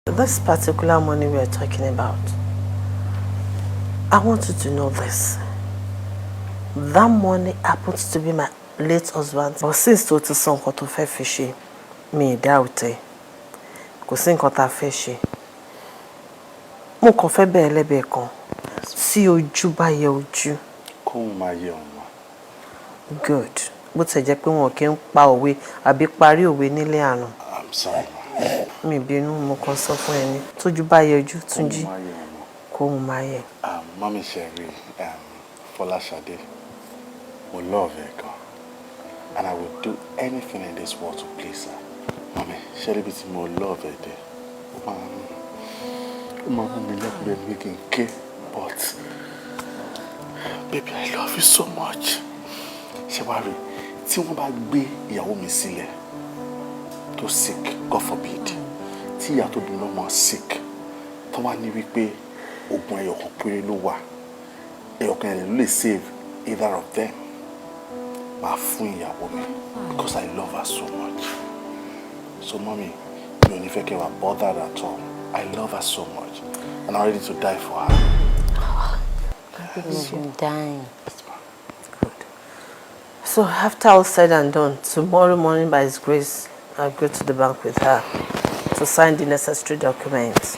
This particular money we are talking about, I want you to know this. That money happens to be my late husband. But since to son got to fair fishy, me doubt it. Kò sí nǹkan tá fẹ́ ṣe. Mo kàn fẹ́ bẹ́ẹ̀ lẹ́bẹ̀ẹ́ kan. Tí ojú bá yẹ ojú. Kóhun máa yẹ ọ̀hún. Good. Bó ti jẹ́ pé wọn kì í pa òwe àbí parí òwe nílé àná. I'm sorry. Mi bínú mo kàn sọ fún ẹni. Tójú bá yẹ ojú Túnjí. Kóhun máa yẹ. Mommy Sherry, Folashade, we love her, God. And I will do anything in this world to please her. Mommy, Sherry, be more love her there. Mommy, let me care, but baby, I love you so much. Shewari, tí wọ́n bá gbé ìyàwó mi sílẹ̀ tó sick, God forbid. Tí ìyá tó bí lọ́mọ sick, tó wá ní wípé ogun ẹyọkan péré ló wà. Ẹyọkan yẹn ló lè save either of them. Màá fún ìyàwó mi because I love her so much. So mommy, mi ò ní fẹ́ kẹ́ wá bothered at all. I love her so much and I'm ready to die for her. You're dying. Good. So after all said and done, tomorrow morning by His grace, I'll go to the bank with her to sign the necessary documents.